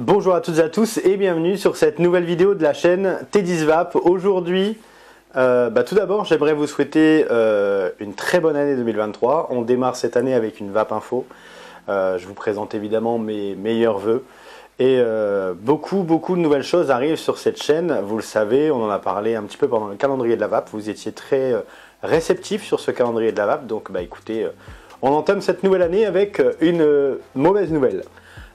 Bonjour à toutes et à tous et bienvenue sur cette nouvelle vidéo de la chaîne T10Vape. Aujourd'hui, tout d'abord j'aimerais vous souhaiter une très bonne année 2023. On démarre cette année avec une Vape Info. Je vous présente évidemment mes meilleurs vœux. Et beaucoup de nouvelles choses arrivent sur cette chaîne. Vous le savez, on en a parlé un petit peu pendant le calendrier de la Vape. Vous étiez très réceptifs sur ce calendrier de la Vape. Donc écoutez, on entame cette nouvelle année avec une mauvaise nouvelle.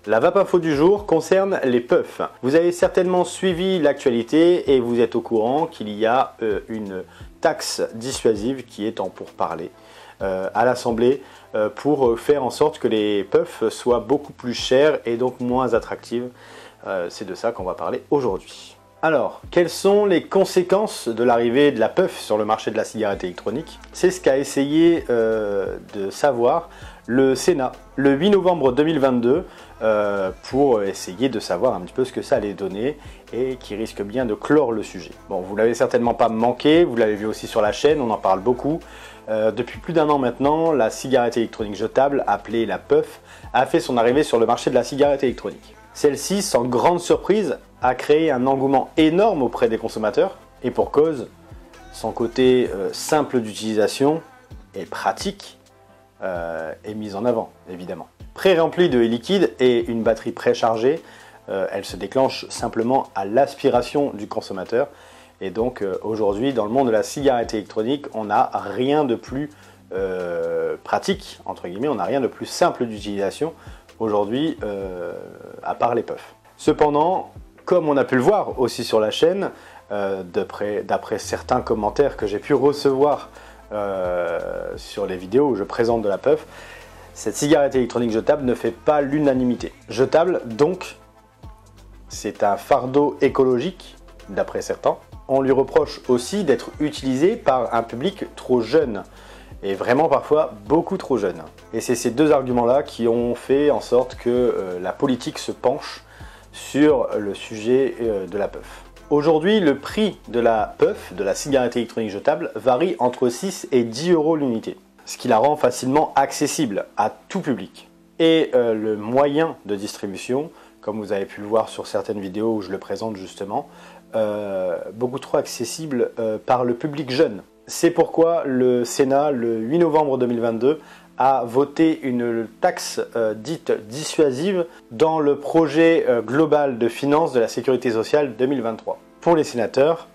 La Vape Info du jour concerne les puffs. Vous avez certainement suivi l'actualité et vous êtes au courant qu'il y a une taxe dissuasive qui est en pourparlers à l'Assemblée pour faire en sorte que les puffs soient beaucoup plus chères et donc moins attractives. C'est de ça qu'on va parler aujourd'hui. Alors, quelles sont les conséquences de l'arrivée de la puff sur le marché de la cigarette électronique? C'est ce qu'a essayé de savoir le Sénat le 8 novembre 2022 pour essayer de savoir un petit peu ce que ça allait donner et qui risque bien de clore le sujet. Bon, vous l'avez certainement pas manqué, vous l'avez vu aussi sur la chaîne, on en parle beaucoup. Depuis plus d'un an maintenant, la cigarette électronique jetable, appelée la puff, a fait son arrivée sur le marché de la cigarette électronique. Celle-ci, sans grande surprise, a créé un engouement énorme auprès des consommateurs, et pour cause, son côté simple d'utilisation et pratique est mise en avant, évidemment. Pré-remplie de liquide et une batterie préchargée, elle se déclenche simplement à l'aspiration du consommateur. Et donc aujourd'hui, dans le monde de la cigarette électronique, on n'a rien de plus pratique, entre guillemets, on n'a rien de plus simple d'utilisation aujourd'hui, à part les puffs. Cependant, comme on a pu le voir aussi sur la chaîne, d'après certains commentaires que j'ai pu recevoir sur les vidéos où je présente de la puff, cette cigarette électronique jetable ne fait pas l'unanimité. Jetable, donc, c'est un fardeau écologique, d'après certains. On lui reproche aussi d'être utilisé par un public trop jeune, et vraiment parfois beaucoup trop jeune. Et c'est ces deux arguments-là qui ont fait en sorte que la politique se penche sur le sujet de la puff. Aujourd'hui, le prix de la puff, de la cigarette électronique jetable, varie entre 6 et 10 euros l'unité, ce qui la rend facilement accessible à tout public. Et le moyen de distribution, comme vous avez pu le voir sur certaines vidéos où je le présente justement, beaucoup trop accessible par le public jeune. C'est pourquoi le Sénat, le 8 novembre 2022, a voté une taxe dite dissuasive dans le projet global de finances de la sécurité sociale 2023. Pour les sénateurs,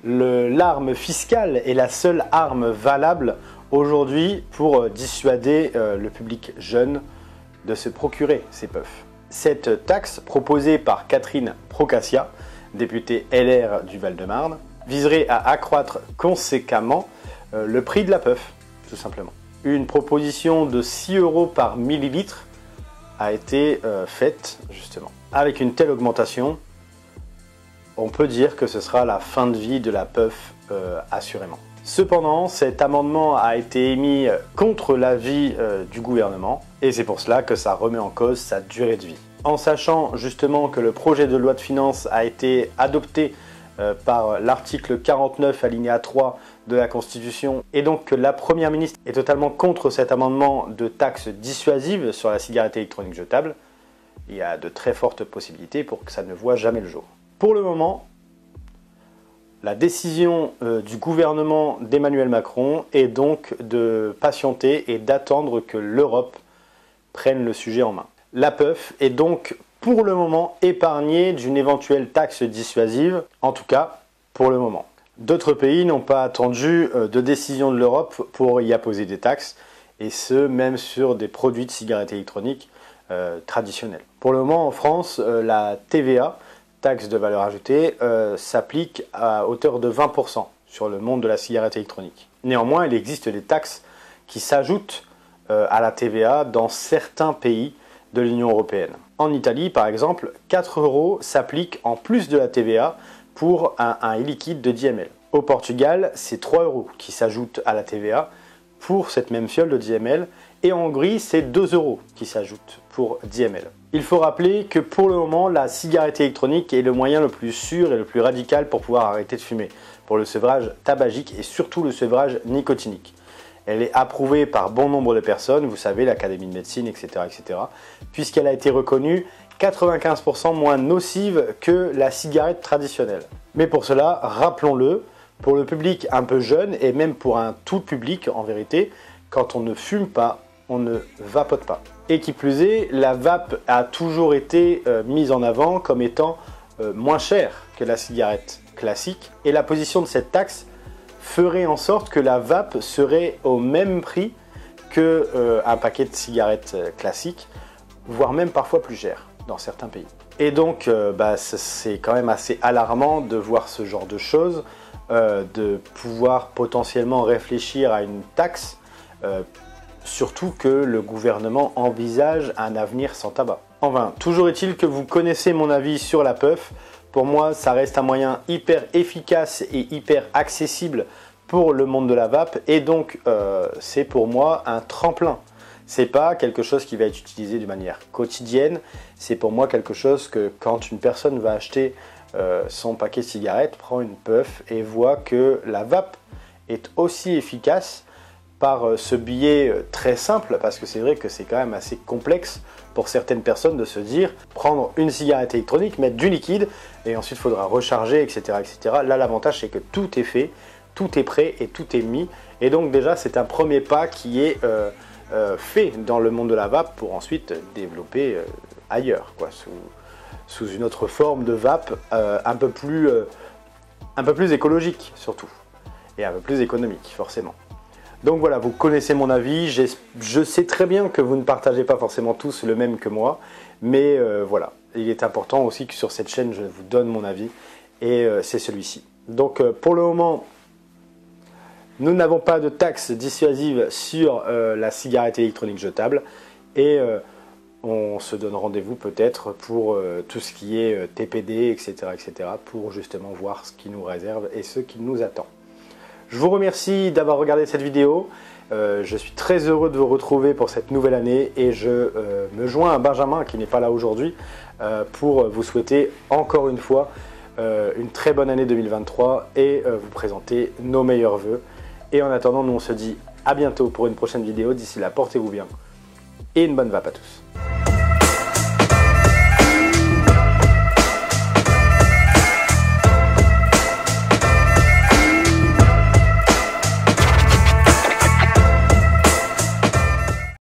l'arme fiscale est la seule arme valable aujourd'hui pour dissuader le public jeune de se procurer ces puffs. Cette taxe proposée par Catherine Procaccia, députée LR du Val-de-Marne, viserait à accroître conséquemment le prix de la puff, tout simplement. Une proposition de 6 euros par millilitre a été faite, justement. Avec une telle augmentation, on peut dire que ce sera la fin de vie de la puff, assurément. Cependant, cet amendement a été émis contre l'avis du gouvernement, et c'est pour cela que ça remet en cause sa durée de vie. En sachant justement que le projet de loi de finances a été adopté par l'article 49 alinéa 3 de la Constitution et donc que la Première ministre est totalement contre cet amendement de taxe dissuasive sur la cigarette électronique jetable, il y a de très fortes possibilités pour que ça ne voie jamais le jour. Pour le moment, la décision du gouvernement d'Emmanuel Macron est donc de patienter et d'attendre que l'Europe prenne le sujet en main. La puff est donc pour le moment épargnée d'une éventuelle taxe dissuasive, en tout cas pour le moment. D'autres pays n'ont pas attendu de décision de l'Europe pour y apposer des taxes, et ce même sur des produits de cigarettes électroniques traditionnels. Pour le moment en France, la TVA, taxe de valeur ajoutée, s'applique à hauteur de 20% sur le monde de la cigarette électronique. Néanmoins, il existe des taxes qui s'ajoutent à la TVA dans certains pays de l'Union européenne. En Italie, par exemple, 4 euros s'appliquent en plus de la TVA pour un e-liquide de 10 ml. Au Portugal, c'est 3 euros qui s'ajoutent à la TVA pour cette même fiole de 10 ml. Et en Hongrie, c'est 2 euros qui s'ajoutent pour 10 ml. Il faut rappeler que pour le moment, la cigarette électronique est le moyen le plus sûr et le plus radical pour pouvoir arrêter de fumer, pour le sevrage tabagique et surtout le sevrage nicotinique. Elle est approuvée par bon nombre de personnes, vous savez, l'Académie de médecine, etc., puisqu'elle a été reconnue 95% moins nocive que la cigarette traditionnelle. Mais pour cela, rappelons-le, pour le public un peu jeune et même pour un tout public en vérité, quand on ne fume pas, on ne vapote pas. Et qui plus est, la vape a toujours été mise en avant comme étant moins chère que la cigarette classique. Et la position de cette taxe ferait en sorte que la vape serait au même prix qu'un paquet de cigarettes classiques, voire même parfois plus cher dans certains pays. Et donc c'est quand même assez alarmant de voir ce genre de choses, de pouvoir potentiellement réfléchir à une taxe, surtout que le gouvernement envisage un avenir sans tabac. Enfin, toujours est-il que vous connaissez mon avis sur la puff. Pour moi, ça reste un moyen hyper efficace et hyper accessible pour le monde de la vape, et donc c'est pour moi un tremplin. C'est pas quelque chose qui va être utilisé de manière quotidienne, c'est pour moi quelque chose que quand une personne va acheter son paquet de cigarettes, prend une puff et voit que la vape est aussi efficace par ce biais très simple, parce que c'est vrai que c'est quand même assez complexe pour certaines personnes de se dire prendre une cigarette électronique, mettre du liquide et ensuite il faudra recharger, etc., etc. Là, l'avantage c'est que tout est fait, tout est prêt et tout est mis, et donc déjà c'est un premier pas qui est fait dans le monde de la vape pour ensuite développer ailleurs, quoi, sous une autre forme de vape un peu plus écologique surtout, et un peu plus économique forcément. Donc voilà, vous connaissez mon avis, je sais très bien que vous ne partagez pas forcément tous le même que moi, mais voilà, il est important aussi que sur cette chaîne je vous donne mon avis, et c'est celui-ci. Donc pour le moment, nous n'avons pas de taxe dissuasive sur la cigarette électronique jetable, et on se donne rendez-vous peut-être pour tout ce qui est TPD, etc., etc., pour justement voir ce qui nous réserve et ce qui nous attend. Je vous remercie d'avoir regardé cette vidéo, je suis très heureux de vous retrouver pour cette nouvelle année, et je me joins à Benjamin qui n'est pas là aujourd'hui pour vous souhaiter encore une fois une très bonne année 2023 et vous présenter nos meilleurs vœux. Et en attendant, nous on se dit à bientôt pour une prochaine vidéo. D'ici là, portez-vous bien et une bonne vape à tous.